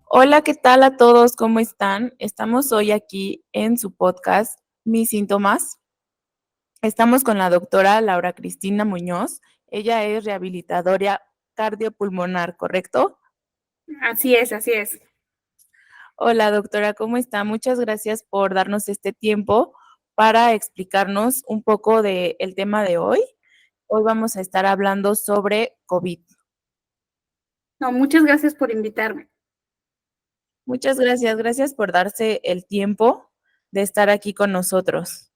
Hola, ¿qué tal a todos? ¿Cómo están? Estamos hoy aquí en su podcast, Mis Síntomas. Estamos con la doctora Laura Cristina Muñoz. Ella es rehabilitadora cardiopulmonar, ¿correcto? Así es, así es. Hola, doctora, ¿cómo está? Muchas gracias por darnos este tiempo para explicarnos un poco del tema de hoy. Hoy vamos a estar hablando sobre COVID. No, muchas gracias por invitarme. Muchas gracias. Gracias por darse el tiempo de estar aquí con nosotros.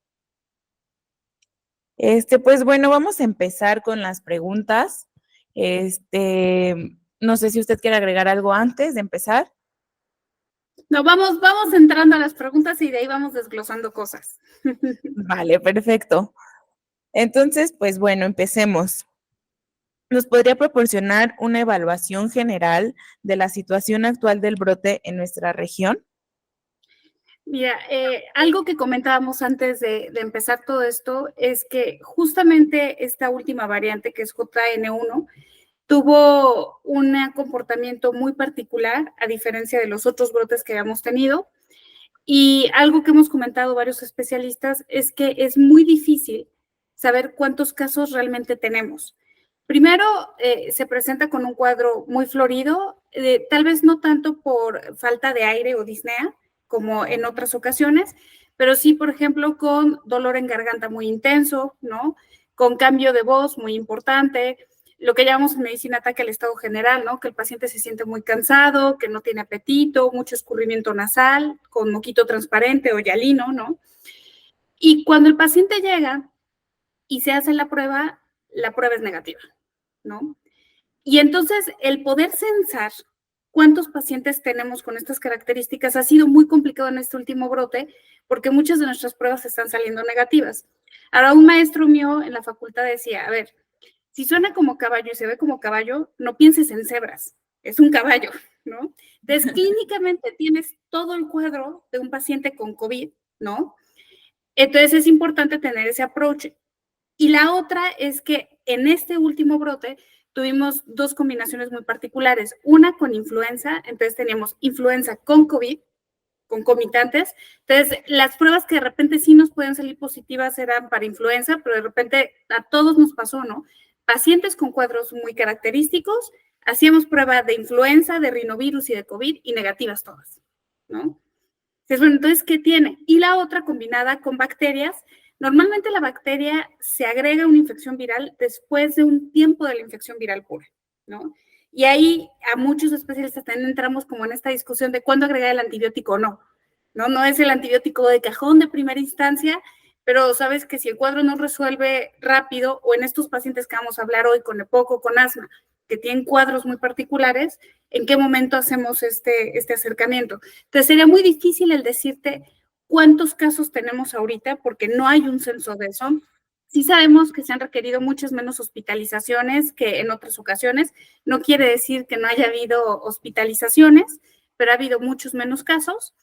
Pues bueno, vamos a empezar con las preguntas. No sé si usted quiere agregar algo antes de empezar. No, vamos entrando a las preguntas y de ahí vamos desglosando cosas. Vale, perfecto. Entonces, pues bueno, empecemos. ¿Nos podría proporcionar una evaluación general de la situación actual del brote en nuestra región? Mira, algo que comentábamos antes de empezar todo esto es que justamente esta última variante, que es JN1, tuvo un comportamiento muy particular a diferencia de los otros brotes que habíamos tenido. Y algo que hemos comentado varios especialistas es que es muy difícil saber cuántos casos realmente tenemos. Primero, se presenta con un cuadro muy florido, tal vez no tanto por falta de aire o disnea, como en otras ocasiones, pero sí, por ejemplo, con dolor en garganta muy intenso, ¿no? Con cambio de voz muy importante, lo que llamamos en medicina ataque al estado general, ¿no? Que el paciente se siente muy cansado, que no tiene apetito, mucho escurrimiento nasal, con moquito transparente o hialino, ¿no? Y cuando el paciente llega y se hace la prueba es negativa, ¿no? Y entonces el poder censar cuántos pacientes tenemos con estas características ha sido muy complicado en este último brote porque muchas de nuestras pruebas están saliendo negativas. Ahora, un maestro mío en la facultad decía, a ver, si suena como caballo y se ve como caballo, no pienses en cebras, es un caballo, ¿no? Entonces, clínicamente tienes todo el cuadro de un paciente con COVID, ¿no? Entonces es importante tener ese approach. Y la otra es que en este último brote tuvimos dos combinaciones muy particulares. Una con influenza, entonces teníamos influenza con COVID, concomitantes. Entonces, las pruebas que de repente sí nos pueden salir positivas eran para influenza, pero de repente a todos nos pasó, ¿no? Pacientes con cuadros muy característicos, hacíamos prueba de influenza, de rinovirus y de COVID y negativas todas, ¿no? Entonces, ¿qué tiene? Y la otra combinada con bacterias. Normalmente la bacteria se agrega a una infección viral después de un tiempo de la infección viral pura, ¿no? Y ahí a muchos especialistas también entramos como en esta discusión de cuándo agregar el antibiótico o no. No es el antibiótico de cajón de primera instancia, pero sabes que si el cuadro no resuelve rápido, o en estos pacientes que vamos a hablar hoy con EPOC o con asma, que tienen cuadros muy particulares, ¿en qué momento hacemos este acercamiento? Entonces sería muy difícil el decirte cuántos casos tenemos ahorita, porque no hay un censo de eso. Sí sabemos que se han requerido muchas menos hospitalizaciones que en otras ocasiones. No quiere decir que no haya habido hospitalizaciones, pero ha habido muchos menos casos.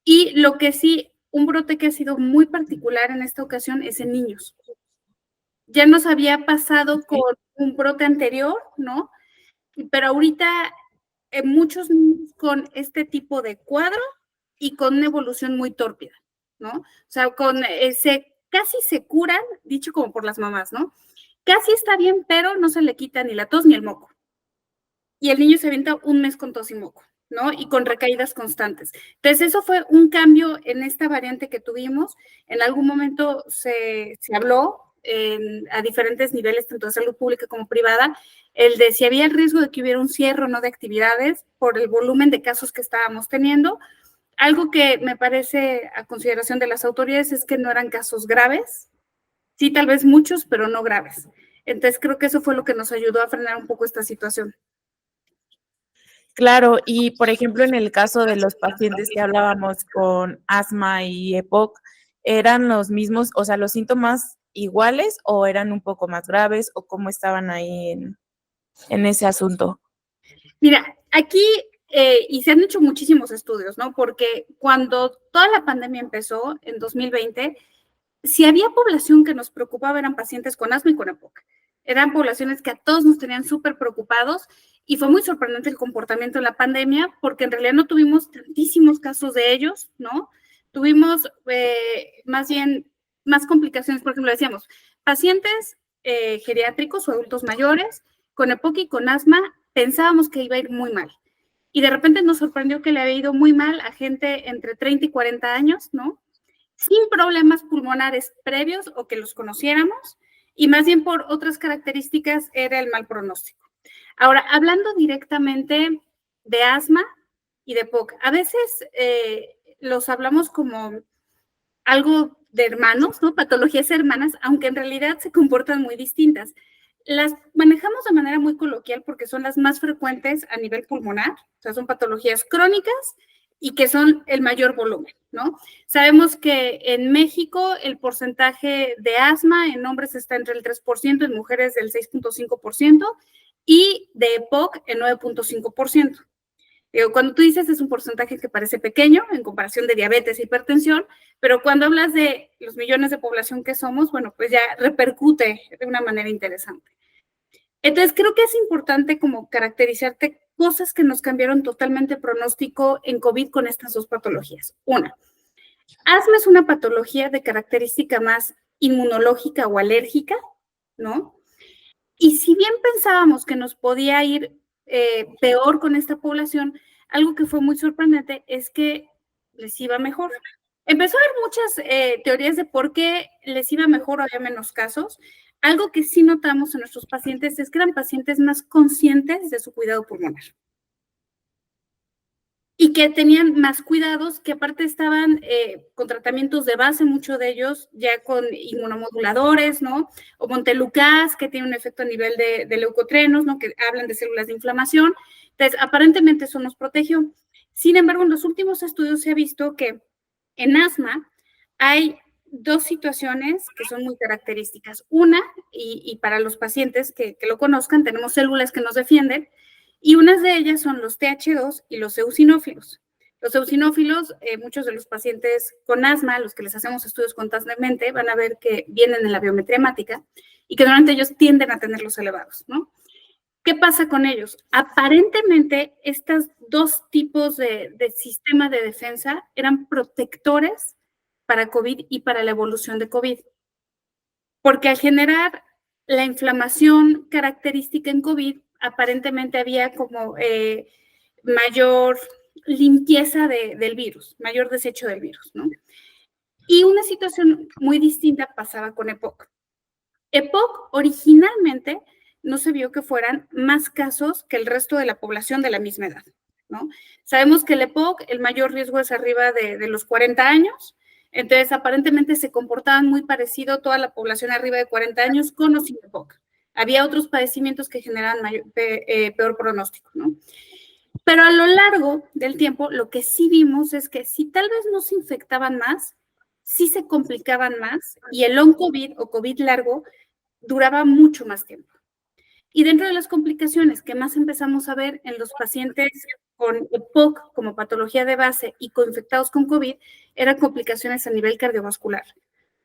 Y lo que sí, un brote que ha sido muy particular en esta ocasión es en niños. Ya nos había pasado con un brote anterior, ¿no? Pero ahorita muchos niños con este tipo de cuadro y con una evolución muy tórpida, ¿no? O sea, casi se curan, dicho como por las mamás, ¿no? Casi está bien, pero no se le quita ni la tos ni el moco. Y el niño se avienta un mes con tos y moco, ¿no? Y con recaídas constantes. Entonces, eso fue un cambio en esta variante que tuvimos. En algún momento se habló a diferentes niveles, tanto de salud pública como privada, el de si había el riesgo de que hubiera un cierre o no de actividades por el volumen de casos que estábamos teniendo. Algo que me parece a consideración de las autoridades es que no eran casos graves, sí, tal vez muchos, pero no graves. Entonces, creo que eso fue lo que nos ayudó a frenar un poco esta situación. Claro, y por ejemplo, en el caso de los pacientes que hablábamos con asma y EPOC, ¿eran los mismos, o sea, los síntomas iguales o eran un poco más graves o cómo estaban ahí en ese asunto? Mira, aquí y se han hecho muchísimos estudios, ¿no? Porque cuando toda la pandemia empezó en 2020, si había población que nos preocupaba eran pacientes con asma y con EPOC. Eran poblaciones que a todos nos tenían súper preocupados y fue muy sorprendente el comportamiento en la pandemia porque en realidad no tuvimos tantísimos casos de ellos, ¿no? Tuvimos más bien más complicaciones, por ejemplo, decíamos, pacientes geriátricos o adultos mayores con EPOC y con asma, pensábamos que iba a ir muy mal. Y de repente nos sorprendió que le había ido muy mal a gente entre 30 y 40 años, ¿no? Sin problemas pulmonares previos o que los conociéramos, y más bien por otras características era el mal pronóstico. Ahora, hablando directamente de asma y de POC, a veces los hablamos como algo de hermanos, ¿no? Patologías hermanas, aunque en realidad se comportan muy distintas. Las manejamos de manera muy coloquial porque son las más frecuentes a nivel pulmonar, o sea, son patologías crónicas y que son el mayor volumen, ¿no? Sabemos que en México el porcentaje de asma en hombres está entre el 3%, en mujeres del 6.5% y de EPOC el 9.5%. Cuando tú dices es un porcentaje que parece pequeño en comparación de diabetes e hipertensión, pero cuando hablas de los millones de población que somos, bueno, pues ya repercute de una manera interesante. Entonces, creo que es importante como caracterizarte cosas que nos cambiaron totalmente el pronóstico en COVID con estas dos patologías. Una, asma es una patología de característica más inmunológica o alérgica, ¿no? Y si bien pensábamos que nos podía ir peor con esta población, algo que fue muy sorprendente es que les iba mejor. Empezó a haber muchas teorías de por qué les iba mejor o había menos casos. Algo que sí notamos en nuestros pacientes es que eran pacientes más conscientes de su cuidado pulmonar y que tenían más cuidados, que aparte estaban con tratamientos de base, muchos de ellos ya con inmunomoduladores, ¿no? O Montelukast, que tiene un efecto a nivel de leucotrenos, ¿no? Que hablan de células de inflamación. Entonces, aparentemente eso nos protegió. Sin embargo, en los últimos estudios se ha visto que en asma hay dos situaciones que son muy características. Una, y para los pacientes que lo conozcan, tenemos células que nos defienden, y unas de ellas son los TH2 y los eosinófilos. Los eosinófilos, muchos de los pacientes con asma, los que les hacemos estudios constantemente, van a ver que vienen en la biometría hemática y que normalmente ellos tienden a tenerlos elevados, ¿no? ¿Qué pasa con ellos? Aparentemente, estos dos tipos de sistema de defensa eran protectores para COVID y para la evolución de COVID. Porque al generar la inflamación característica en COVID, aparentemente había como mayor limpieza del virus, mayor desecho del virus, ¿no? Y una situación muy distinta pasaba con EPOC. EPOC originalmente no se vio que fueran más casos que el resto de la población de la misma edad, ¿no? Sabemos que el EPOC, el mayor riesgo es arriba de los 40 años, entonces aparentemente se comportaban muy parecido toda la población arriba de 40 años con o sin EPOC. Había otros padecimientos que generaban peor pronóstico, ¿no? Pero a lo largo del tiempo, lo que sí vimos es que si tal vez no se infectaban más, sí se complicaban más y el long COVID o COVID largo duraba mucho más tiempo. Y dentro de las complicaciones que más empezamos a ver en los pacientes con EPOC como patología de base y coinfectados con COVID, eran complicaciones a nivel cardiovascular,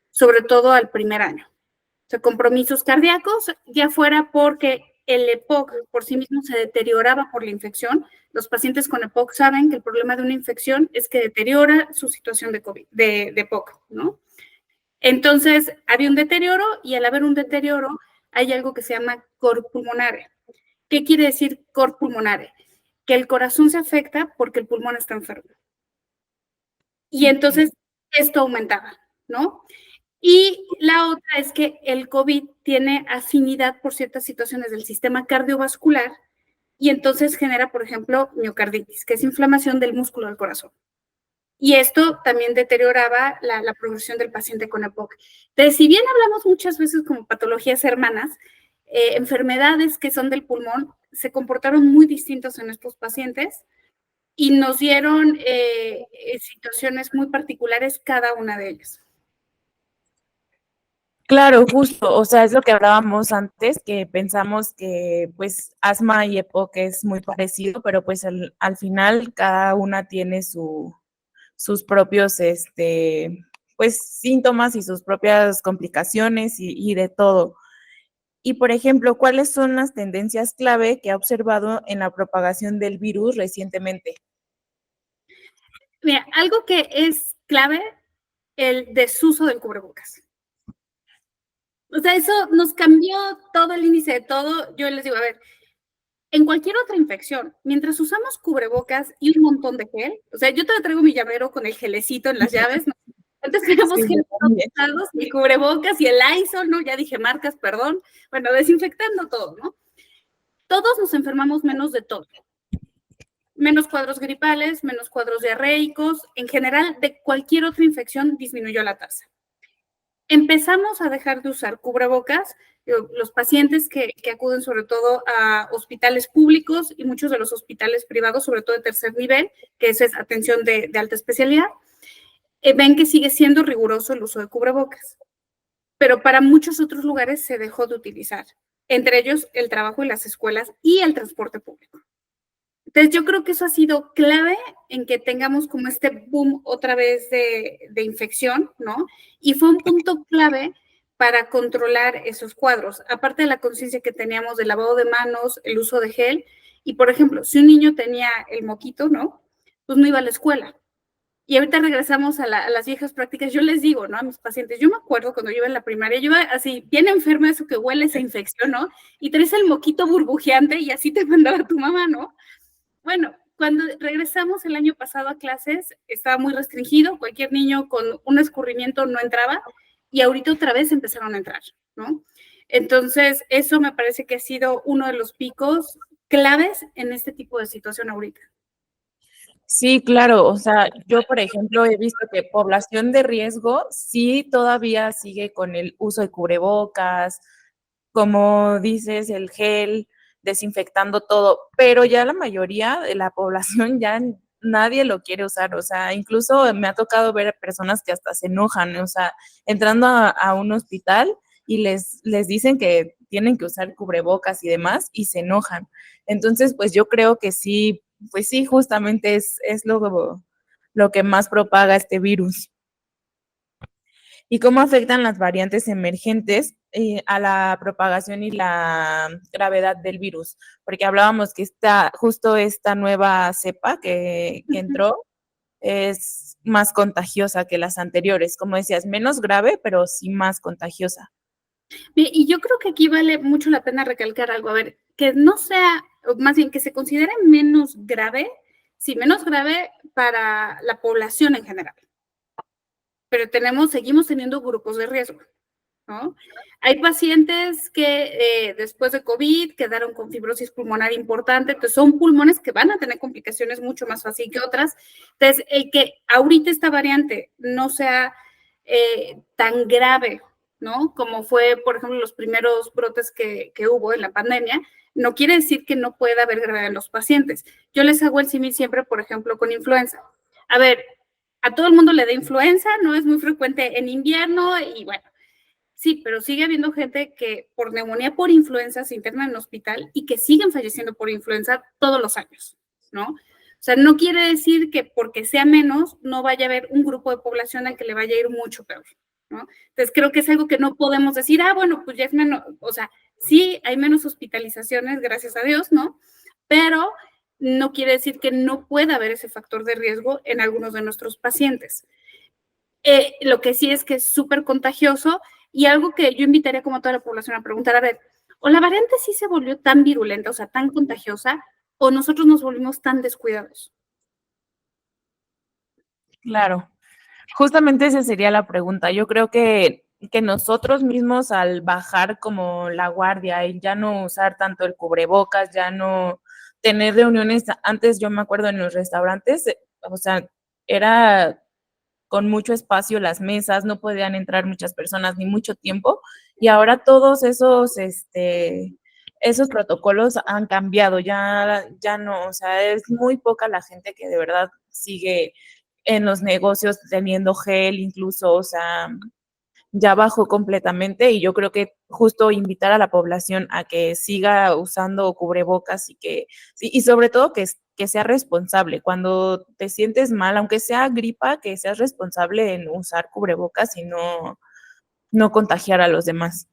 sobre todo al primer año. O sea, compromisos cardíacos, ya fuera porque el EPOC por sí mismo se deterioraba por la infección. Los pacientes con EPOC saben que el problema de una infección es que deteriora su situación de COVID, de EPOC, ¿no? Entonces, había un deterioro y al haber un deterioro hay algo que se llama cor pulmonare. ¿Qué quiere decir cor pulmonare? Que el corazón se afecta porque el pulmón está enfermo. Y entonces esto aumentaba, ¿no? Y la otra es que el COVID tiene afinidad por ciertas situaciones del sistema cardiovascular y entonces genera, por ejemplo, miocarditis, que es inflamación del músculo del corazón. Y esto también deterioraba la progresión del paciente con EPOC. Entonces, si bien hablamos muchas veces como patologías hermanas, enfermedades que son del pulmón se comportaron muy distintos en estos pacientes y nos dieron situaciones muy particulares cada una de ellas. Claro, justo, o sea, es lo que hablábamos antes, que pensamos que pues asma y EPOC es muy parecido, pero pues al final cada una tiene sus propios, pues síntomas y sus propias complicaciones y de todo. Y por ejemplo, ¿cuáles son las tendencias clave que ha observado en la propagación del virus recientemente? Mira, algo que es clave, el desuso del cubrebocas. O sea, eso nos cambió todo el índice de todo. Yo les digo, a ver, en cualquier otra infección, mientras usamos cubrebocas y un montón de gel, o sea, yo te traigo mi llavero con el gelecito en las llaves, ¿no? Antes Sí, teníamos gel yo en todos también. lados, mi cubrebocas y el Lysol, ¿no? Ya dije marcas, perdón. Bueno, desinfectando todo, ¿no? Todos nos enfermamos menos de todo. Menos cuadros gripales, menos cuadros diarreicos, en general, de cualquier otra infección disminuyó la tasa. Empezamos a dejar de usar cubrebocas, los pacientes que acuden sobre todo a hospitales públicos y muchos de los hospitales privados, sobre todo de tercer nivel, que eso es atención de alta especialidad, ven que sigue siendo riguroso el uso de cubrebocas, pero para muchos otros lugares se dejó de utilizar, entre ellos el trabajo en las escuelas y el transporte público. Entonces yo creo que eso ha sido clave en que tengamos como este boom otra vez de infección, ¿no? Y fue un punto clave para controlar esos cuadros, aparte de la conciencia que teníamos del lavado de manos, el uso de gel, y por ejemplo, si un niño tenía el moquito, ¿no? Pues no iba a la escuela. Y ahorita regresamos a las viejas prácticas. Yo les digo, ¿no? A mis pacientes, yo me acuerdo cuando yo iba en la primaria, yo iba así, bien enferma, eso que huele esa infección, ¿no? Y traes el moquito burbujeante y así te mandaba tu mamá, ¿no? Bueno, cuando regresamos el año pasado a clases, estaba muy restringido, cualquier niño con un escurrimiento no entraba, y ahorita otra vez empezaron a entrar, ¿no? Entonces, eso me parece que ha sido uno de los picos claves en este tipo de situación ahorita. Sí, claro, o sea, yo por ejemplo he visto que población de riesgo sí todavía sigue con el uso de cubrebocas, como dices, el gel, desinfectando todo, pero ya la mayoría de la población ya nadie lo quiere usar, o sea, incluso me ha tocado ver personas que hasta se enojan, o sea, entrando a un hospital y les dicen que tienen que usar cubrebocas y demás y se enojan. Entonces, pues yo creo que sí, pues sí, justamente es lo que más propaga este virus. ¿Y cómo afectan las variantes emergentes a la propagación y la gravedad del virus? Porque hablábamos que justo esta nueva cepa que entró es más contagiosa que las anteriores. Como decías, menos grave, pero sí más contagiosa. Y yo creo que aquí vale mucho la pena recalcar algo, a ver, que no sea, o más bien que se considere menos grave, sí, menos grave para la población en general, pero seguimos teniendo grupos de riesgo, ¿no? Hay pacientes que después de COVID quedaron con fibrosis pulmonar importante, entonces son pulmones que van a tener complicaciones mucho más fácil que otras. Entonces, el que ahorita esta variante no sea tan grave, ¿no? Como fue, por ejemplo, los primeros brotes que hubo en la pandemia, no quiere decir que no pueda haber gravedad en los pacientes. Yo les hago el símil siempre, por ejemplo, con influenza. A ver, a todo el mundo le da influenza, no es muy frecuente en invierno y bueno, sí, pero sigue habiendo gente que por neumonía por influenza se interna en el hospital y que siguen falleciendo por influenza todos los años, ¿no? O sea, no quiere decir que porque sea menos no vaya a haber un grupo de población al que le vaya a ir mucho peor, ¿no? Entonces creo que es algo que no podemos decir, bueno, pues ya es menos, o sea, sí hay menos hospitalizaciones, gracias a Dios, ¿no? Pero no quiere decir que no pueda haber ese factor de riesgo en algunos de nuestros pacientes. Lo que sí es que es súper contagioso y algo que yo invitaría como a toda la población a preguntar, a ver, o la variante sí se volvió tan virulenta, o sea, tan contagiosa, o nosotros nos volvimos tan descuidados. Claro. Justamente esa sería la pregunta. Yo creo que nosotros mismos al bajar como la guardia y ya no usar tanto el cubrebocas, ya no tener reuniones, antes yo me acuerdo en los restaurantes, o sea, era con mucho espacio las mesas, no podían entrar muchas personas ni mucho tiempo, y ahora todos esos protocolos han cambiado, ya no, o sea, es muy poca la gente que de verdad sigue en los negocios teniendo gel, incluso, o sea, ya bajó completamente y yo creo que justo invitar a la población a que siga usando cubrebocas y sobre todo que sea responsable. Cuando te sientes mal, aunque sea gripa, que seas responsable en usar cubrebocas y no contagiar a los demás.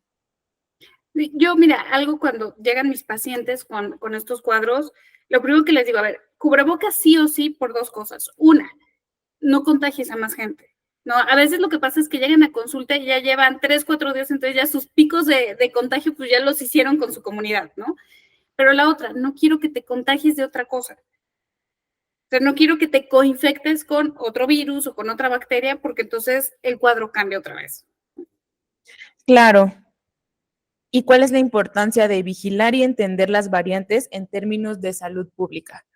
Yo, mira, algo cuando llegan mis pacientes con estos cuadros, lo primero que les digo, a ver, cubrebocas sí o sí por dos cosas. Una, no contagies a más gente, ¿no? A veces lo que pasa es que llegan a consulta y ya llevan 3, 4 días, entonces ya sus picos de contagio pues ya los hicieron con su comunidad, ¿no? Pero la otra, no quiero que te contagies de otra cosa. O sea, no quiero que te coinfectes con otro virus o con otra bacteria porque entonces el cuadro cambia otra vez. Claro. ¿Y cuál es la importancia de vigilar y entender las variantes en términos de salud pública?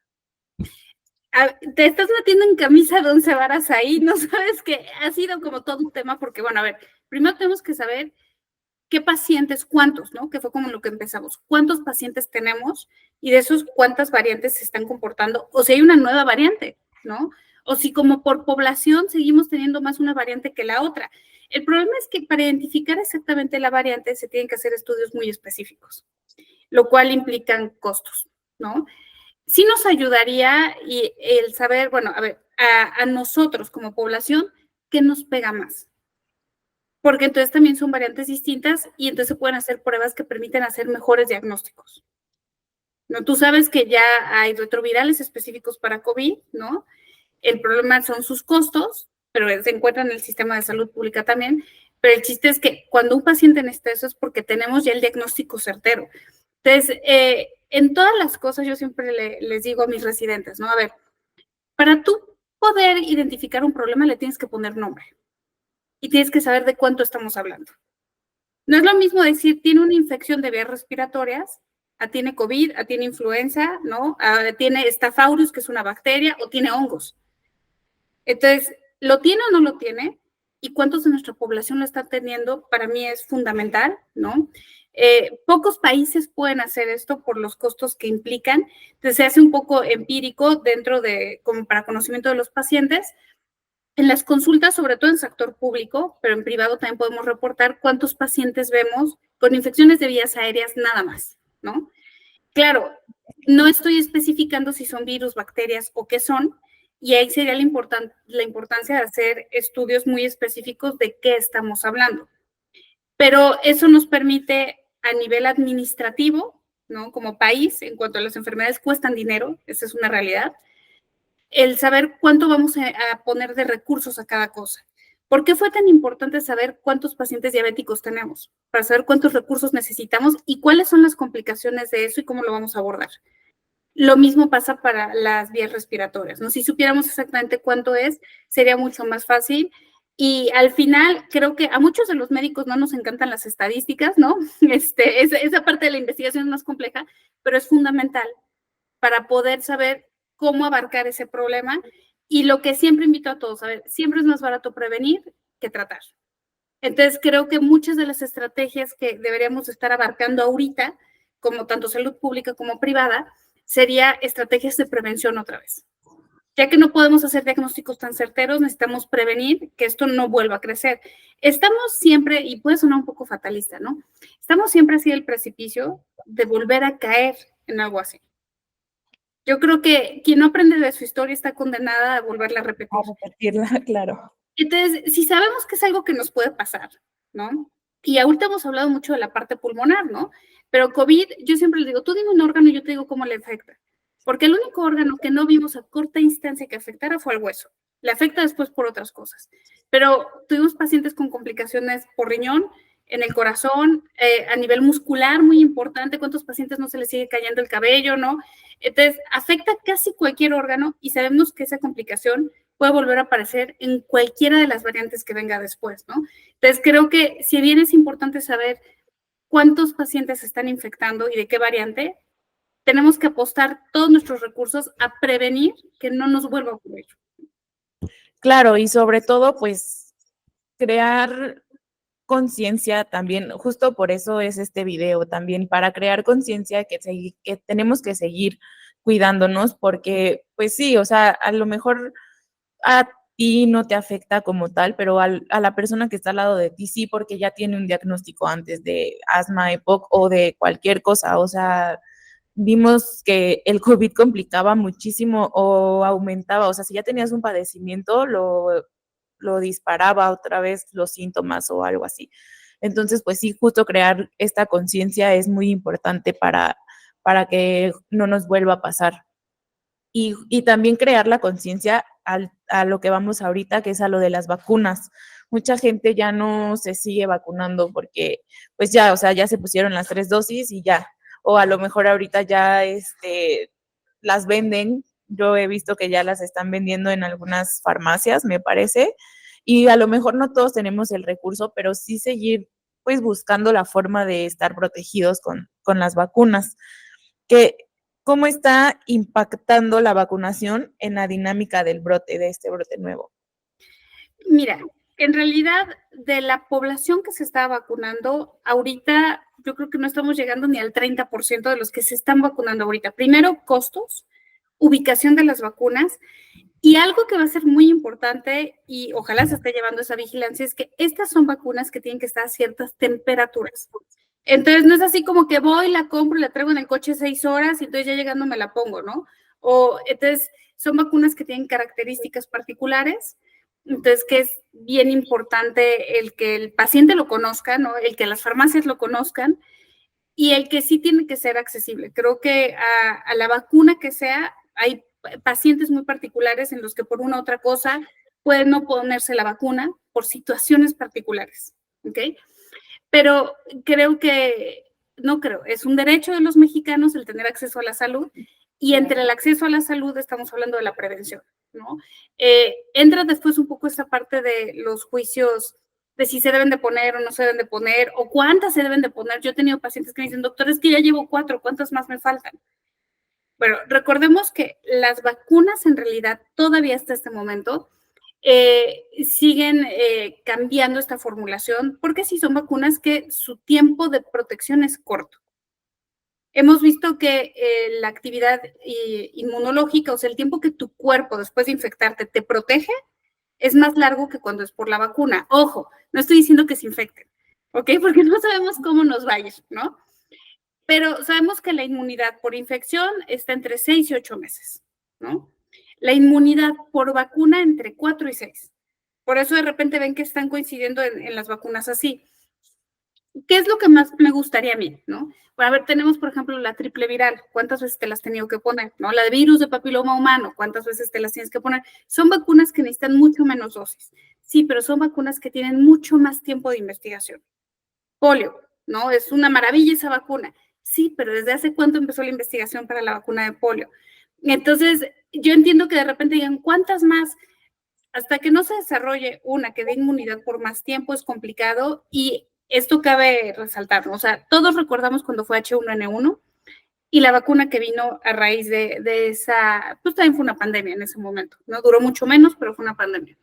Te estás metiendo en camisa de 11 varas ahí, no sabes que ha sido como todo un tema porque, bueno, a ver, primero tenemos que saber qué pacientes, cuántos, ¿no? Que fue como lo que empezamos, cuántos pacientes tenemos y de esos cuántas variantes se están comportando o si hay una nueva variante, ¿no? O si como por población seguimos teniendo más una variante que la otra. El problema es que para identificar exactamente la variante se tienen que hacer estudios muy específicos, lo cual implican costos, ¿no? Sí nos ayudaría y el saber, bueno, a ver, a nosotros como población, ¿qué nos pega más? Porque entonces también son variantes distintas y entonces se pueden hacer pruebas que permiten hacer mejores diagnósticos. ¿No? Tú sabes que ya hay retrovirales específicos para COVID, ¿no? El problema son sus costos, pero se encuentran en el sistema de salud pública también. Pero el chiste es que cuando un paciente necesita eso es porque tenemos ya el diagnóstico certero. Entonces, en todas las cosas yo siempre les digo a mis residentes, ¿no? A ver, para tú poder identificar un problema le tienes que poner nombre y tienes que saber de cuánto estamos hablando. No es lo mismo decir tiene una infección de vías respiratorias, tiene COVID, tiene influenza, ¿no? Tiene Staphylococcus, que es una bacteria, o tiene hongos. Entonces, ¿lo tiene o no lo tiene? ¿Y cuántos de nuestra población lo están teniendo? Para mí es fundamental, ¿no? Pocos países pueden hacer esto por los costos que implican. Entonces, se hace un poco empírico dentro de, como para conocimiento de los pacientes. En las consultas, sobre todo en sector público, pero en privado también podemos reportar cuántos pacientes vemos con infecciones de vías aéreas nada más, ¿no? Claro, no estoy especificando si son virus, bacterias o qué son, y ahí sería la importancia de hacer estudios muy específicos de qué estamos hablando. Pero eso nos permite a nivel administrativo, ¿no? Como país, en cuanto a las enfermedades cuestan dinero, esa es una realidad, el saber cuánto vamos a poner de recursos a cada cosa. ¿Por qué fue tan importante saber cuántos pacientes diabéticos tenemos? Para saber cuántos recursos necesitamos y cuáles son las complicaciones de eso y cómo lo vamos a abordar. Lo mismo pasa para las vías respiratorias, ¿no? Si supiéramos exactamente cuánto es, sería mucho más fácil. Y al final, creo que a muchos de los médicos no nos encantan las estadísticas, ¿no? Esa parte de la investigación es más compleja, pero es fundamental para poder saber cómo abarcar ese problema. Y lo que siempre invito a todos a ver, siempre es más barato prevenir que tratar. Entonces, creo que muchas de las estrategias que deberíamos estar abarcando ahorita, como tanto salud pública como privada, sería estrategias de prevención otra vez. Ya que no podemos hacer diagnósticos tan certeros, necesitamos prevenir que esto no vuelva a crecer. Estamos siempre, y puede sonar un poco fatalista, ¿no? Estamos siempre así del precipicio de volver a caer en algo así. Yo creo que quien no aprende de su historia está condenada a volverla a repetir. A repetirla, claro. Entonces, si sabemos que es algo que nos puede pasar, ¿no? Y ahorita hemos hablado mucho de la parte pulmonar, ¿no? Pero COVID, yo siempre le digo, tú dime un órgano y yo te digo cómo le afecta. Porque el único órgano que no vimos a corta instancia que afectara fue el hueso. Le afecta después por otras cosas. Pero tuvimos pacientes con complicaciones por riñón, en el corazón, a nivel muscular, muy importante, cuántos pacientes no se les sigue cayendo el cabello, ¿no? Entonces, afecta casi cualquier órgano y sabemos que esa complicación puede volver a aparecer en cualquiera de las variantes que venga después, ¿no? Entonces, creo que si bien es importante saber cuántos pacientes se están infectando y de qué variante, tenemos que apostar todos nuestros recursos a prevenir que no nos vuelva a ocurrir. Claro, y sobre todo, pues, crear conciencia también, justo por eso es este video también, para crear conciencia que tenemos que seguir cuidándonos, porque, pues sí, o sea, a lo mejor ti no te afecta como tal, pero a la persona que está al lado de ti sí, porque ya tiene un diagnóstico antes de asma, EPOC o de cualquier cosa. O sea, vimos que el COVID complicaba muchísimo o aumentaba. O sea, si ya tenías un padecimiento, lo disparaba otra vez los síntomas o algo así. Entonces, pues sí, justo crear esta conciencia es muy importante para que no nos vuelva a pasar. Y también crear la conciencia a lo que vamos ahorita, que es a lo de las vacunas. Mucha gente ya no se sigue vacunando porque, pues ya, o sea, ya se pusieron las 3 dosis y ya. O a lo mejor ahorita ya las venden. Yo he visto que ya las están vendiendo en algunas farmacias, me parece. Y a lo mejor no todos tenemos el recurso, pero sí seguir pues buscando la forma de estar protegidos con las vacunas. Que ¿Cómo está impactando la vacunación en la dinámica del brote, de este brote nuevo? Mira, en realidad de la población que se está vacunando, ahorita yo creo que no estamos llegando ni al 30% de los que se están vacunando ahorita. Primero, costos, ubicación de las vacunas y algo que va a ser muy importante y ojalá se esté llevando esa vigilancia es que estas son vacunas que tienen que estar a ciertas temperaturas. Entonces no es así como que voy, la compro, la traigo en el coche 6 horas y entonces ya llegando me la pongo, ¿no? O entonces son vacunas que tienen características particulares, entonces que es bien importante el que el paciente lo conozca, ¿no? El que las farmacias lo conozcan y el que sí tiene que ser accesible. Creo que a la vacuna que sea, hay pacientes muy particulares en los que por una u otra cosa pueden no ponerse la vacuna por situaciones particulares, ¿ok? Pero creo que, no creo, es un derecho de los mexicanos el tener acceso a la salud y entre el acceso a la salud estamos hablando de la prevención, ¿no? Entra después un poco esta parte de los juicios de si se deben de poner o no se deben de poner o cuántas se deben de poner. Yo he tenido pacientes que me dicen, doctor, es que ya llevo 4, ¿cuántas más me faltan? Bueno, recordemos que las vacunas en realidad todavía hasta este momento siguen cambiando esta formulación porque sí son vacunas que su tiempo de protección es corto. Hemos visto que la actividad inmunológica, o sea, el tiempo que tu cuerpo después de infectarte te protege, es más largo que cuando es por la vacuna. Ojo, no estoy diciendo que se infecten, ¿ok? Porque no sabemos cómo nos vaya, ¿no? Pero sabemos que la inmunidad por infección está entre 6 y 8 meses, ¿no? La inmunidad por vacuna entre 4 y 6. Por eso de repente ven que están coincidiendo en las vacunas así. ¿Qué es lo que más me gustaría a mí, no? Bueno, a ver, tenemos, por ejemplo, la triple viral. ¿Cuántas veces te las has tenido que poner? ¿No? La de virus de papiloma humano. ¿Cuántas veces te las tienes que poner? Son vacunas que necesitan mucho menos dosis. Sí, pero son vacunas que tienen mucho más tiempo de investigación. Polio, ¿no? Es una maravilla esa vacuna. Sí, pero ¿desde hace cuánto empezó la investigación para la vacuna de polio? Entonces, yo entiendo que de repente digan, ¿cuántas más? Hasta que no se desarrolle una que dé inmunidad por más tiempo es complicado y esto cabe resaltar, ¿no? O sea, todos recordamos cuando fue H1N1 y la vacuna que vino a raíz de esa, pues también fue una pandemia en ese momento, ¿no? Duró mucho menos, pero fue una pandemia.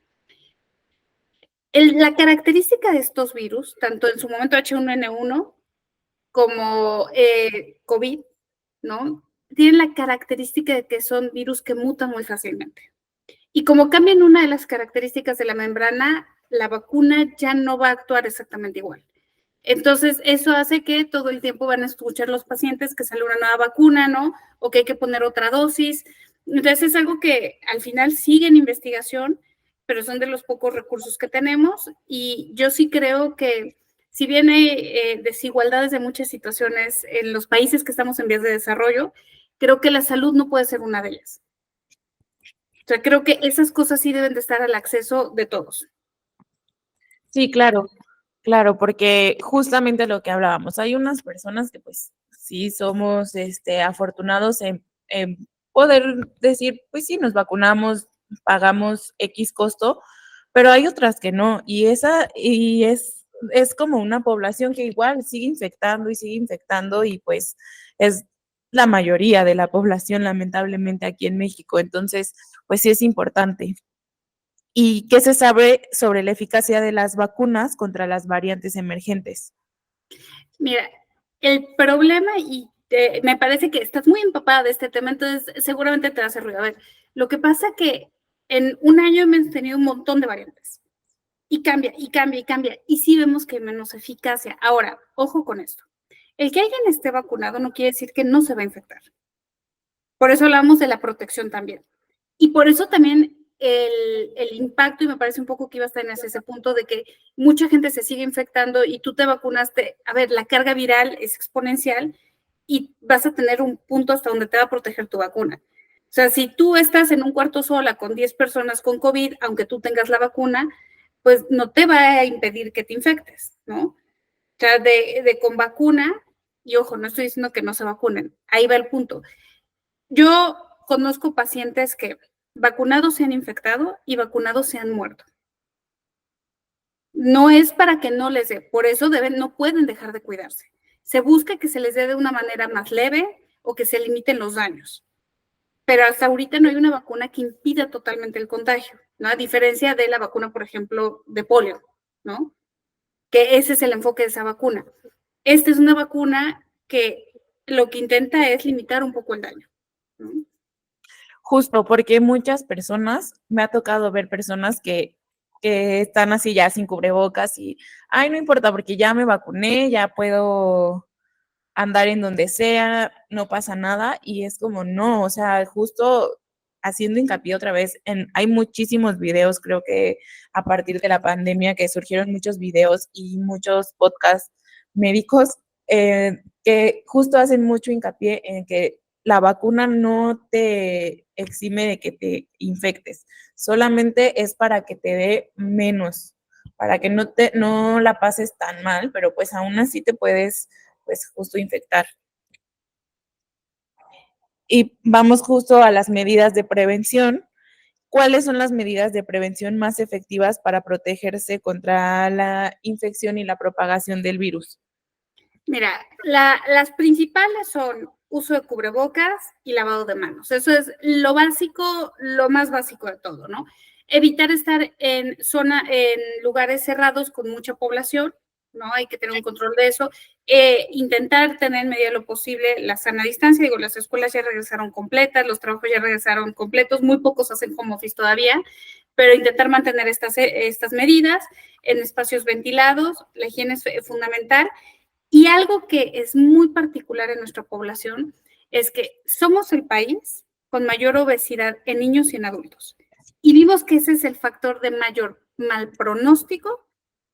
La característica de estos virus, tanto en su momento H1N1 como COVID, ¿no? Tienen la característica de que son virus que mutan muy fácilmente. Y como cambian una de las características de la membrana, la vacuna ya no va a actuar exactamente igual. Entonces, eso hace que todo el tiempo van a escuchar los pacientes que sale una nueva vacuna, ¿no? O que hay que poner otra dosis. Entonces, es algo que al final sigue en investigación, pero son de los pocos recursos que tenemos. Y yo sí creo que, si bien hay desigualdades de muchas situaciones en los países que estamos en vías de desarrollo, creo que la salud no puede ser una de ellas. O sea, creo que esas cosas sí deben de estar al acceso de todos. Sí, claro, claro, porque justamente lo que hablábamos, hay unas personas que pues sí somos afortunados en poder decir, pues sí, nos vacunamos, pagamos X costo, pero hay otras que no, es como una población que igual sigue infectando y pues es la mayoría de la población lamentablemente aquí en México, entonces pues sí es importante. ¿Y qué se sabe sobre la eficacia de las vacunas contra las variantes emergentes? Mira, el problema, y me parece que estás muy empapada de este tema, entonces seguramente te va a hacer ruido. A ver, lo que pasa que En un año hemos tenido un montón de variantes. Y cambia, y cambia, y cambia. Y sí vemos que hay menos eficacia. Ahora, ojo con esto. El que alguien esté vacunado no quiere decir que no se va a infectar. Por eso hablamos de la protección también. Y por eso también el impacto, y me parece un poco que iba a estar en ese punto de que mucha gente se sigue infectando y tú te vacunaste. A ver, la carga viral es exponencial y vas a tener un punto hasta donde te va a proteger tu vacuna. O sea, si tú estás en un cuarto sola con 10 personas con COVID, aunque tú tengas la vacuna, pues no te va a impedir que te infectes, ¿no? O sea, con vacuna, y ojo, no estoy diciendo que no se vacunen, ahí va el punto. Yo conozco pacientes que vacunados se han infectado y vacunados se han muerto. No es para que no les dé, por eso no pueden dejar de cuidarse. Se busca que se les dé de una manera más leve o que se limiten los daños. Pero hasta ahorita no hay una vacuna que impida totalmente el contagio, ¿no? A diferencia de la vacuna, por ejemplo, de polio, ¿no? Que ese es el enfoque de esa vacuna. Esta es una vacuna que lo que intenta es limitar un poco el daño, ¿no? Justo, porque muchas personas, me ha tocado ver personas que están así ya sin cubrebocas y, ay, no importa, porque ya me vacuné, ya puedo andar en donde sea, no pasa nada, y es como, no, o sea, justo haciendo hincapié otra vez, hay muchísimos videos, creo que a partir de la pandemia que surgieron muchos videos y muchos podcasts médicos que justo hacen mucho hincapié en que la vacuna no te exime de que te infectes, solamente es para que te dé menos, para que no la pases tan mal, pero pues aún así te puedes pues justo infectar. Y vamos justo a las medidas de prevención. ¿Cuáles son las medidas de prevención más efectivas para protegerse contra la infección y la propagación del virus? Mira, las principales son uso de cubrebocas y lavado de manos. Eso es lo básico, lo más básico de todo, ¿no? Evitar estar en lugares cerrados con mucha población, ¿no? Hay que tener un control de eso. Intentar tener en medida de lo posible la sana distancia. Digo, las escuelas ya regresaron completas, los trabajos ya regresaron completos, muy pocos hacen home office todavía, pero intentar mantener estas medidas en espacios ventilados. La higiene es fundamental. Y algo que es muy particular en nuestra población es que somos el país con mayor obesidad en niños y en adultos. Y vimos que ese es el factor de mayor mal pronóstico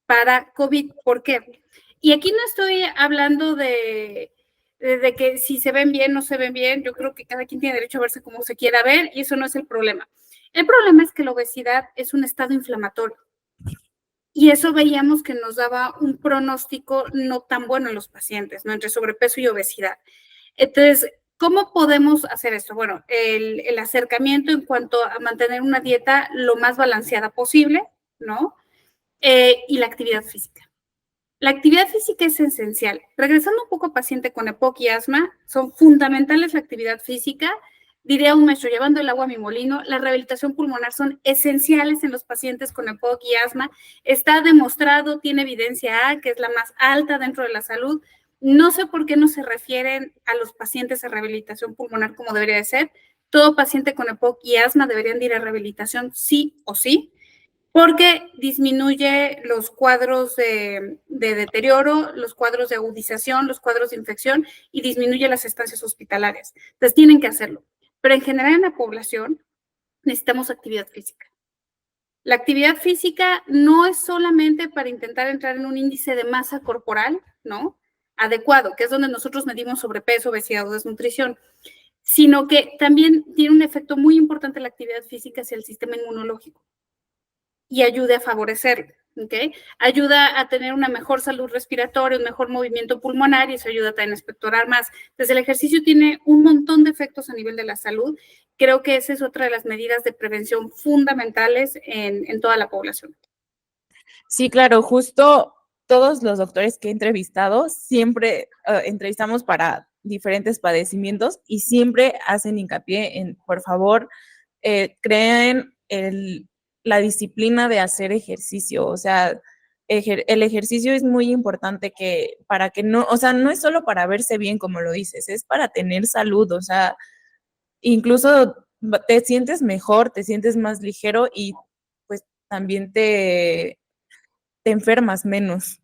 para COVID. ¿Por qué? Y aquí no estoy hablando de que si se ven bien o no se ven bien. Yo creo que cada quien tiene derecho a verse como se quiera ver y eso no es el problema. El problema es que la obesidad es un estado inflamatorio. Y eso veíamos que nos daba un pronóstico no tan bueno en los pacientes, ¿no? Entre sobrepeso y obesidad. Entonces, ¿cómo podemos hacer esto? Bueno, el acercamiento en cuanto a mantener una dieta lo más balanceada posible, ¿no? Y la actividad física. La actividad física es esencial. Regresando un poco a paciente con EPOC y asma, son fundamentales la actividad física. Diría un maestro, llevando el agua a mi molino, la rehabilitación pulmonar son esenciales en los pacientes con EPOC y asma. Está demostrado, tiene evidencia A, que es la más alta dentro de la salud. No sé por qué no se refieren a los pacientes a rehabilitación pulmonar como debería de ser. Todo paciente con EPOC y asma deberían de ir a rehabilitación sí o sí, porque disminuye los cuadros de deterioro, los cuadros de agudización, los cuadros de infección y disminuye las estancias hospitalarias. Entonces tienen que hacerlo. Pero en general en la población necesitamos actividad física. La actividad física no es solamente para intentar entrar en un índice de masa corporal, ¿no? Adecuado, que es donde nosotros medimos sobrepeso, obesidad o desnutrición, sino que también tiene un efecto muy importante la actividad física hacia el sistema inmunológico y ayude a favorecerlo, ¿ok? Ayuda a tener una mejor salud respiratoria, un mejor movimiento pulmonar y eso ayuda también a expectorar más. Entonces, el ejercicio tiene un montón de efectos a nivel de la salud. Creo que esa es otra de las medidas de prevención fundamentales en toda la población. Sí, claro, justo todos los doctores que he entrevistado, siempre entrevistamos para diferentes padecimientos y siempre hacen hincapié en, por favor, creen la disciplina de hacer ejercicio, o sea, el ejercicio es muy importante para que no, o sea, no es solo para verse bien, como lo dices, es para tener salud, o sea, incluso te sientes mejor, te sientes más ligero y pues también te enfermas menos.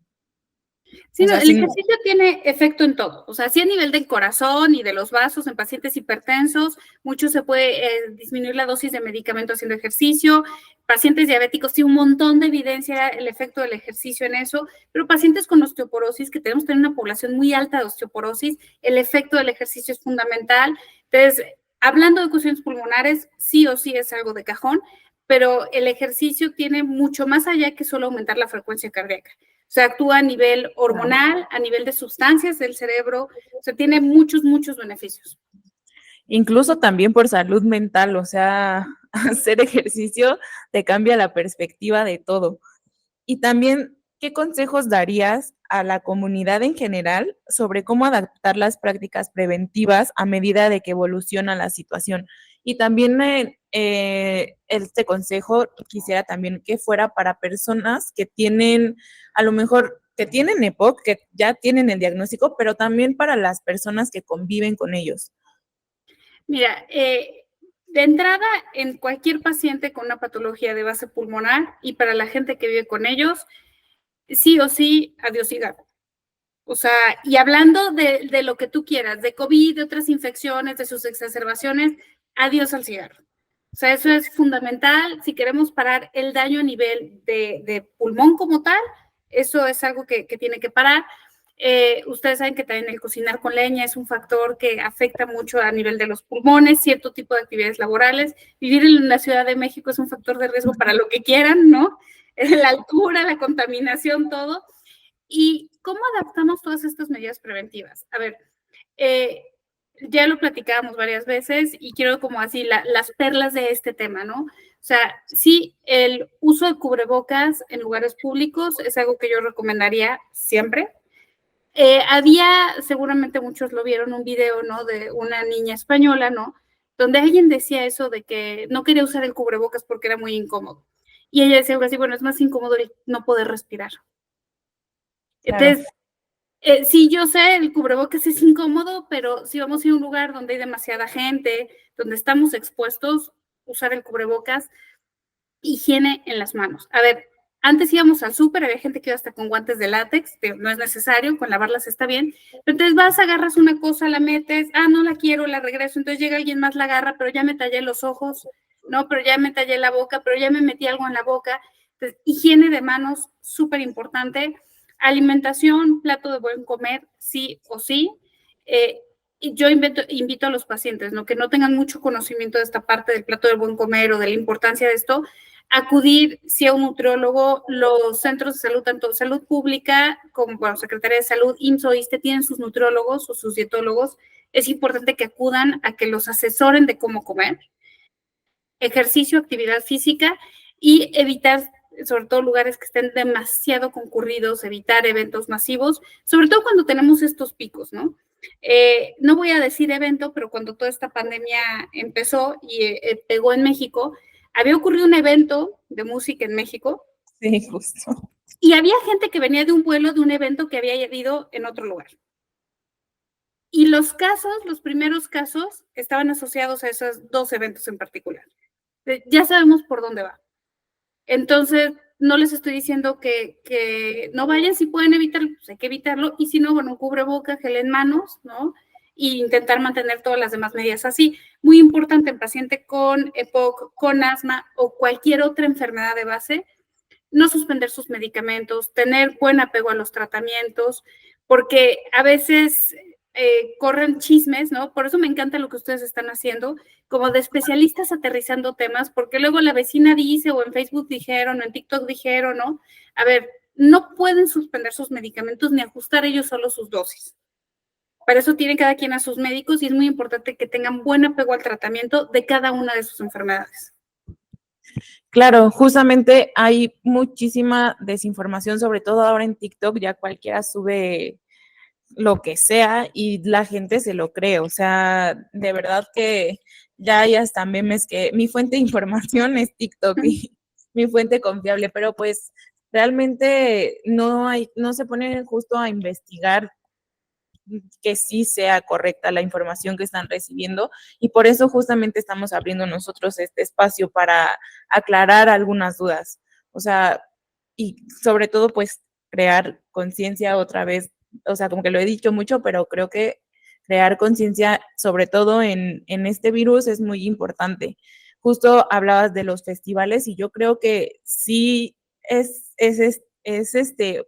Sí, O no, sea, el sí, ejercicio tiene efecto en todo, o sea, sí a nivel del corazón y de los vasos en pacientes hipertensos, mucho se puede disminuir la dosis de medicamento haciendo ejercicio, pacientes diabéticos, sí, un montón de evidencia el efecto del ejercicio en eso, pero pacientes con osteoporosis, que tenemos que tener una población muy alta de osteoporosis, el efecto del ejercicio es fundamental. Entonces, hablando de cuestiones pulmonares, sí o sí es algo de cajón, pero el ejercicio tiene mucho más allá que solo aumentar la frecuencia cardíaca. O sea, actúa a nivel hormonal, a nivel de sustancias del cerebro, o sea, tiene muchos, muchos beneficios. incluso también por salud mental, o sea, hacer ejercicio te cambia la perspectiva de todo. Y también, ¿qué consejos darías a la comunidad en general sobre cómo adaptar las prácticas preventivas a medida de que evoluciona la situación? Y también este consejo quisiera también que fuera para personas que tienen, a lo mejor, que tienen EPOC, que ya tienen el diagnóstico, pero también para las personas que conviven con ellos. Mira, de entrada, en cualquier paciente con una patología de base pulmonar y para la gente que vive con ellos, sí o sí, adiós cigarro. O sea, y hablando de lo que tú quieras, de COVID, de otras infecciones, de sus exacerbaciones, adiós al cigarro. O sea, eso es fundamental. Si queremos parar el daño a nivel de pulmón como tal, eso es algo que tiene que parar. Ustedes saben que también el cocinar con leña es un factor que afecta mucho a nivel de los pulmones, cierto tipo de actividades laborales. Vivir en la Ciudad de México es un factor de riesgo para lo que quieran, ¿no? La altura, la contaminación, todo. ¿Y cómo adaptamos todas estas medidas preventivas? A ver, ya lo platicábamos varias veces y quiero como así las perlas de este tema, ¿no? O sea, sí, el uso de cubrebocas en lugares públicos es algo que yo recomendaría siempre. Había, seguramente muchos lo vieron, un video, ¿no? De una niña española, ¿no? Donde alguien decía eso de que no quería usar el cubrebocas porque era muy incómodo. Y ella decía algo así, bueno, es más incómodo no poder respirar. Claro. Entonces, sí, yo sé, el cubrebocas es incómodo, pero si vamos a ir a un lugar donde hay demasiada gente, donde estamos expuestos, usar el cubrebocas, higiene en las manos. A ver, antes íbamos al súper, había gente que iba hasta con guantes de látex, que no es necesario, con lavarlas está bien, pero entonces vas, agarras una cosa, la metes, no la quiero, la regreso, entonces llega alguien más, la agarra, pero ya me tallé los ojos, no, pero ya me tallé la boca, pero ya me metí algo en la boca. Entonces, higiene de manos, súper importante. Alimentación, plato de buen comer, sí o sí. Y yo invito a los pacientes, ¿no? Que no tengan mucho conocimiento de esta parte del plato del buen comer o de la importancia de esto, acudir, sí, a un nutriólogo. Los centros de salud, tanto salud pública como, bueno, Secretaría de Salud, IMSS o ISSSTE, tienen sus nutriólogos o sus dietólogos. Es importante que acudan a que los asesoren de cómo comer. Ejercicio, actividad física y evitar, sobre todo, lugares que estén demasiado concurridos, evitar eventos masivos, sobre todo cuando tenemos estos picos, ¿no? No voy a decir evento, pero cuando toda esta pandemia empezó y pegó en México, había ocurrido un evento de música en México. Sí, justo. Y había gente que venía de un vuelo de un evento que había habido en otro lugar. Y los casos, los primeros casos, estaban asociados a esos dos eventos en particular. Ya sabemos por dónde va. Entonces, no les estoy diciendo que no vayan, si pueden evitarlo, pues hay que evitarlo, y si no, bueno, cubreboca, gel en manos, ¿no? Y intentar mantener todas las demás medidas así. Muy importante en paciente con EPOC, con asma o cualquier otra enfermedad de base, no suspender sus medicamentos, tener buen apego a los tratamientos, porque a veces corren chismes, ¿no? Por eso me encanta lo que ustedes están haciendo, como de especialistas aterrizando temas, porque luego la vecina dice, o en Facebook dijeron, o en TikTok dijeron, ¿no? A ver, no pueden suspender sus medicamentos ni ajustar ellos solo sus dosis. Para eso tiene cada quien a sus médicos y es muy importante que tengan buen apego al tratamiento de cada una de sus enfermedades. Claro, justamente hay muchísima desinformación, sobre todo ahora en TikTok, ya cualquiera sube lo que sea y la gente se lo cree, o sea, de verdad que ya hay hasta memes que mi fuente de información es TikTok y mi fuente confiable, pero pues realmente no se ponen justo a investigar que sí sea correcta la información que están recibiendo, y por eso justamente estamos abriendo nosotros este espacio para aclarar algunas dudas. O sea, y sobre todo pues crear conciencia otra vez, o sea, como que lo he dicho mucho, pero creo que crear conciencia sobre todo en este virus es muy importante. Justo hablabas de los festivales y yo creo que sí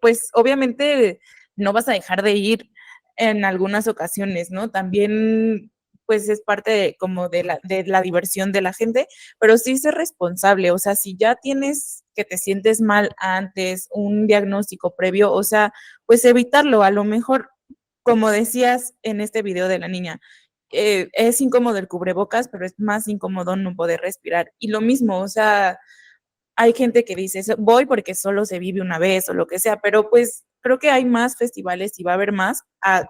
pues obviamente no vas a dejar de ir en algunas ocasiones, ¿no? También pues es parte como de la diversión de la gente, pero sí ser responsable, o sea, si ya tienes que te sientes mal antes, un diagnóstico previo, o sea, pues evitarlo, a lo mejor, como decías en este video de la niña, es incómodo el cubrebocas, pero es más incómodo no poder respirar. Y lo mismo, o sea, hay gente que dice, voy porque solo se vive una vez o lo que sea, pero pues creo que hay más festivales y va a haber más a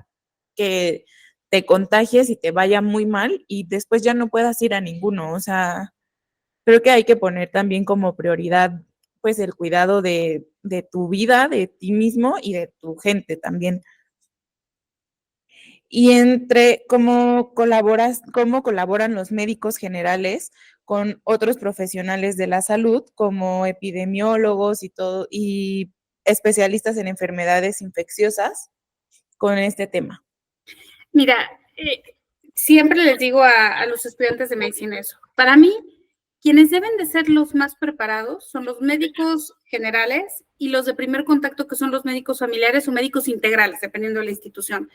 que te contagies y te vaya muy mal y después ya no puedas ir a ninguno. O sea, creo que hay que poner también como prioridad pues el cuidado de tu vida, de ti mismo y de tu gente también. Y entre cómo colaboran los médicos generales con otros profesionales de la salud, como epidemiólogos y todo, y especialistas en enfermedades infecciosas con este tema. Mira, siempre les digo a los estudiantes de medicina eso. Para mí, quienes deben de ser los más preparados son los médicos generales y los de primer contacto, que son los médicos familiares o médicos integrales, dependiendo de la institución,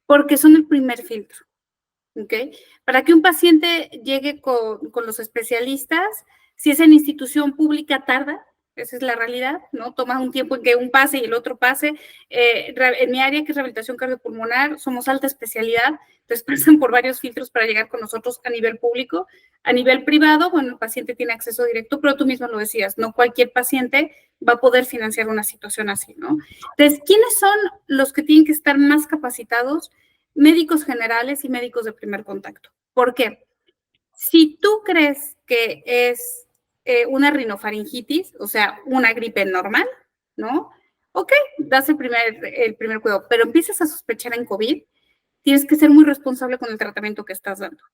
porque son el primer filtro. ¿Ok? Para que un paciente llegue con los especialistas, si es en institución pública, tarda, esa es la realidad, ¿no? Toma un tiempo en que un pase y el otro pase. En mi área, que es rehabilitación cardiopulmonar, somos alta especialidad, entonces pasan por varios filtros para llegar con nosotros a nivel público. A nivel privado, bueno, el paciente tiene acceso directo, pero tú mismo lo decías, no cualquier paciente va a poder financiar una situación así, ¿no? Entonces, ¿quiénes son los que tienen que estar más capacitados? Médicos generales y médicos de primer contacto. ¿Por qué? Si tú crees que es una rinofaringitis, o sea, una gripe normal, ¿no? Ok, das el primer cuidado, pero empiezas a sospechar en COVID, tienes que ser muy responsable con el tratamiento que estás dando.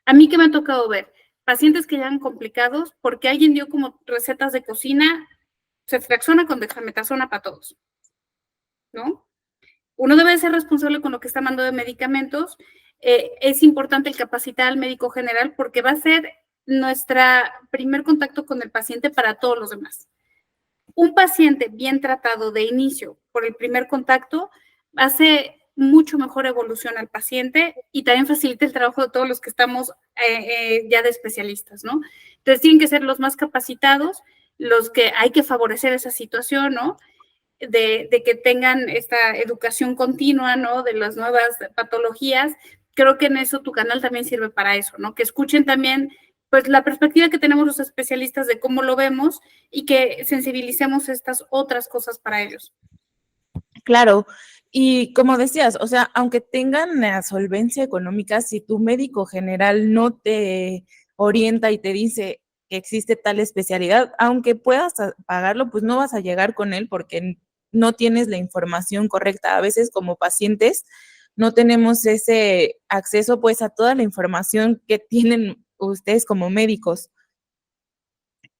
A mí que me ha tocado ver pacientes que llegan complicados porque alguien dio como recetas de cocina, ceftriaxona con dexametasona para todos, ¿no? Uno debe ser responsable con lo que está mandando de medicamentos. Es importante el capacitar al médico general porque va a ser nuestro primer contacto con el paciente para todos los demás. Un paciente bien tratado de inicio por el primer contacto hace mucho mejor evolución al paciente y también facilita el trabajo de todos los que estamos ya de especialistas, ¿no? Entonces tienen que ser los más capacitados, los que hay que favorecer esa situación, ¿no? De que tengan esta educación continua, ¿no? De las nuevas patologías. Creo que en eso tu canal también sirve para eso, ¿no? Que escuchen también, pues, la perspectiva que tenemos los especialistas de cómo lo vemos y que sensibilicemos estas otras cosas para ellos. Claro, y como decías, o sea, aunque tengan la solvencia económica, si tu médico general no te orienta y te dice que existe tal especialidad, aunque puedas pagarlo, pues no vas a llegar con él porque no tienes la información correcta. A veces como pacientes no tenemos ese acceso pues a toda la información que tienen ustedes como médicos.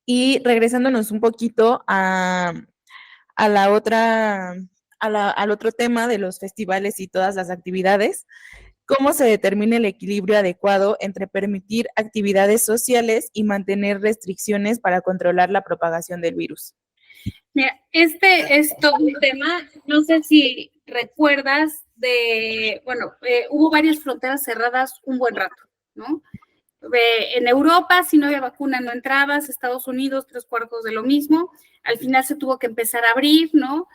Y regresándonos un poquito a la otra, al otro tema de los festivales y todas las actividades, ¿cómo se determina el equilibrio adecuado entre permitir actividades sociales y mantener restricciones para controlar la propagación del virus? Mira, este es todo un tema, no sé si recuerdas bueno, hubo varias fronteras cerradas un buen rato, ¿no? En Europa, si no había vacuna, no entrabas. Estados Unidos, 3/4 de lo mismo. Al final se tuvo que empezar a abrir, ¿no?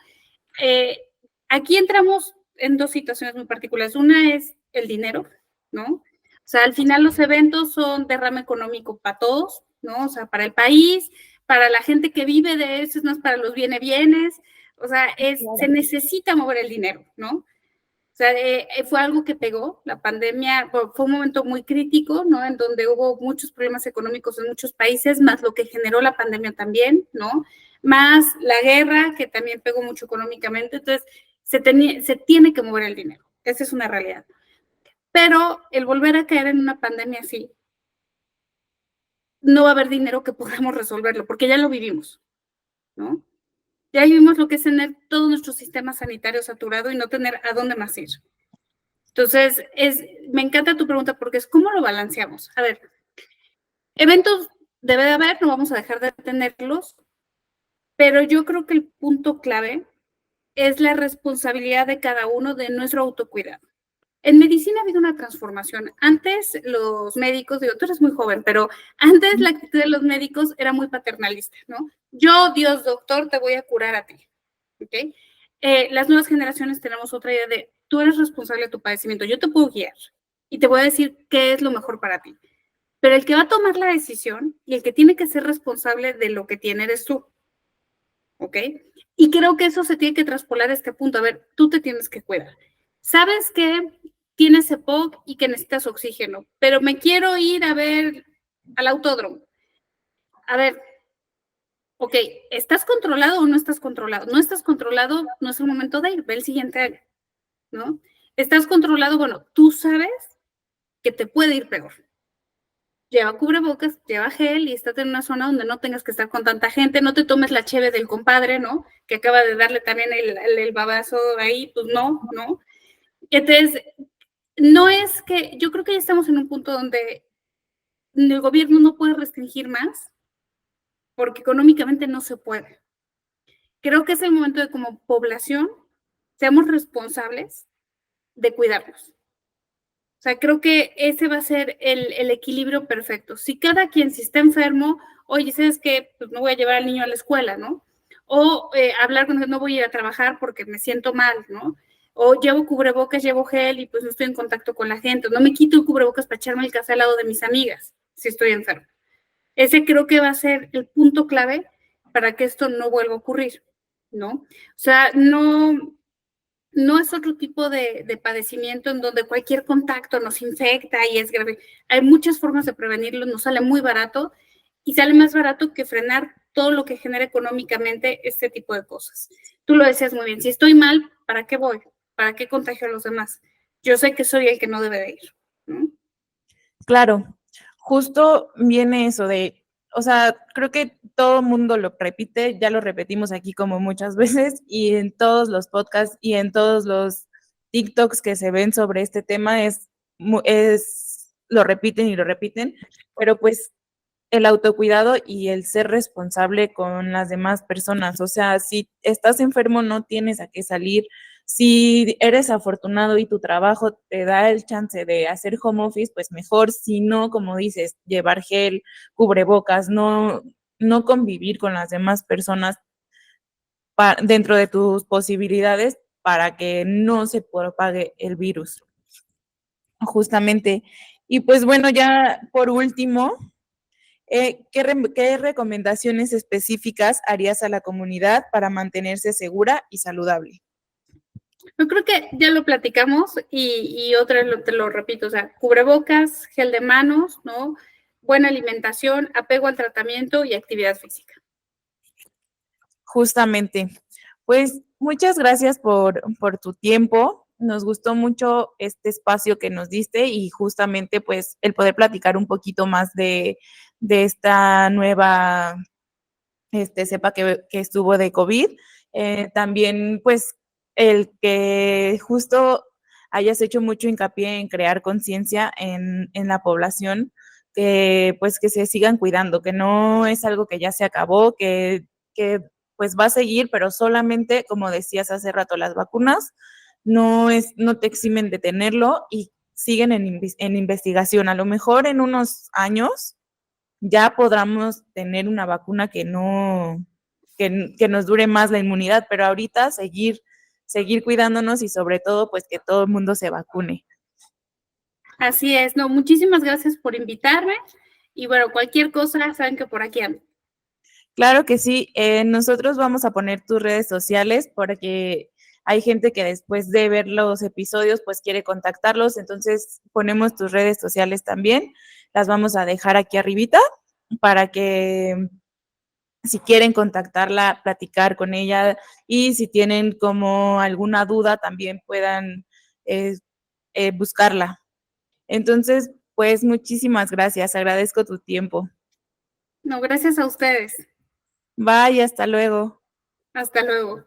Aquí entramos en dos situaciones muy particulares. Una es el dinero, ¿no? O sea, al final los eventos son derrame económico para todos, ¿no? O sea, para el país, para la gente que vive de eso, es más para los bienes. O sea, se necesita mover el dinero, ¿no? O sea, fue algo que pegó, la pandemia fue un momento muy crítico, ¿no? En donde hubo muchos problemas económicos en muchos países, más lo que generó la pandemia también, ¿no? Más la guerra, que también pegó mucho económicamente. Entonces, se tiene que mover el dinero. esa es una realidad. Pero el volver a caer en una pandemia así, no va a haber dinero que podamos resolverlo, porque ya lo vivimos, ¿no? Ya vivimos lo que es tener todo nuestro sistema sanitario saturado y no tener a dónde más ir. Entonces, me encanta tu pregunta porque es ¿cómo lo balanceamos? A ver, eventos debe de haber, no vamos a dejar de tenerlos, pero yo creo que el punto clave es la responsabilidad de cada uno de nuestro autocuidado. En medicina ha habido una transformación. Antes los médicos, digo, tú eres muy joven, pero antes la actitud de los médicos era muy paternalista, ¿no? Yo, Dios, doctor, te voy a curar a ti, ¿ok? Las nuevas generaciones tenemos otra idea de, tú eres responsable de tu padecimiento, yo te puedo guiar y te voy a decir qué es lo mejor para ti. Pero el que va a tomar la decisión y el que tiene que ser responsable de lo que tiene eres tú, ¿ok? Y creo que eso se tiene que traspolar a este punto. A ver, tú te tienes que cuidar. ¿Sabes que tienes EPOC y que necesitas oxígeno? Pero me quiero ir a ver al autódromo. A ver, ok, ¿estás controlado o no estás controlado? No estás controlado, no es el momento de ir, ve el siguiente año, ¿no? ¿Estás controlado? Bueno, tú sabes que te puede ir peor. Lleva cubrebocas, lleva gel y estate en una zona donde no tengas que estar con tanta gente, no te tomes la cheve del compadre, ¿no? Que acaba de darle también el babazo ahí, pues no, ¿no? Entonces, no es que, yo creo que ya estamos en un punto donde el gobierno no puede restringir más porque económicamente no se puede. Creo que es el momento de como población seamos responsables de cuidarnos. O sea, creo que ese va a ser el equilibrio perfecto. Si cada quien, si está enfermo, oye, ¿sabes qué? Pues no voy a llevar al niño a la escuela, ¿no? O hablar con él, no voy a ir a trabajar porque me siento mal, ¿no? O llevo cubrebocas, llevo gel y pues no estoy en contacto con la gente. No me quito el cubrebocas para echarme el café al lado de mis amigas si estoy enfermo. Ese creo que va a ser el punto clave para que esto no vuelva a ocurrir, ¿no? O sea, no es otro tipo de padecimiento en donde cualquier contacto nos infecta y es grave. Hay muchas formas de prevenirlo, nos sale muy barato y sale más barato que frenar todo lo que genera económicamente este tipo de cosas. Tú lo decías muy bien, si estoy mal, ¿para qué voy? ¿Para qué contagio a los demás? Yo sé que soy el que no debe de ir, ¿no? Claro, justo viene eso de, o sea, creo que todo mundo lo repite, ya lo repetimos aquí como muchas veces y en todos los podcasts y en todos los TikToks que se ven sobre este tema lo repiten y lo repiten, pero pues el autocuidado y el ser responsable con las demás personas. O sea, si estás enfermo, no tienes a qué salir. Si eres afortunado y tu trabajo te da el chance de hacer home office, pues mejor. Si no, como dices, llevar gel, cubrebocas, no convivir con las demás personas dentro de tus posibilidades para que no se propague el virus. Justamente. Y pues bueno, ya por último, ¿qué recomendaciones específicas harías a la comunidad para mantenerse segura y saludable? Yo creo que ya lo platicamos y otra vez te lo repito, o sea, cubrebocas, gel de manos, ¿no? Buena alimentación, apego al tratamiento y actividad física. Justamente. Pues muchas gracias por tu tiempo. Nos gustó mucho este espacio que nos diste y justamente pues el poder platicar un poquito más de esta nueva cepa que estuvo de COVID. También pues el que justo hayas hecho mucho hincapié en crear conciencia en la población, que pues que se sigan cuidando, que no es algo que ya se acabó, que pues va a seguir, pero solamente, como decías hace rato, las vacunas no te eximen de tenerlo y siguen en investigación. A lo mejor en unos años ya podamos tener una vacuna que nos dure más la inmunidad, pero ahorita seguir cuidándonos y sobre todo, pues que todo el mundo se vacune. Así es, no, muchísimas gracias por invitarme y bueno, cualquier cosa, saben que por aquí ando. Claro que sí, nosotros vamos a poner tus redes sociales porque hay gente que después de ver los episodios pues quiere contactarlos, entonces ponemos tus redes sociales también, las vamos a dejar aquí arribita para que si quieren contactarla, platicar con ella y si tienen como alguna duda también puedan buscarla. Entonces, pues muchísimas gracias, agradezco tu tiempo. No, gracias a ustedes. Bye, hasta luego. Hasta luego.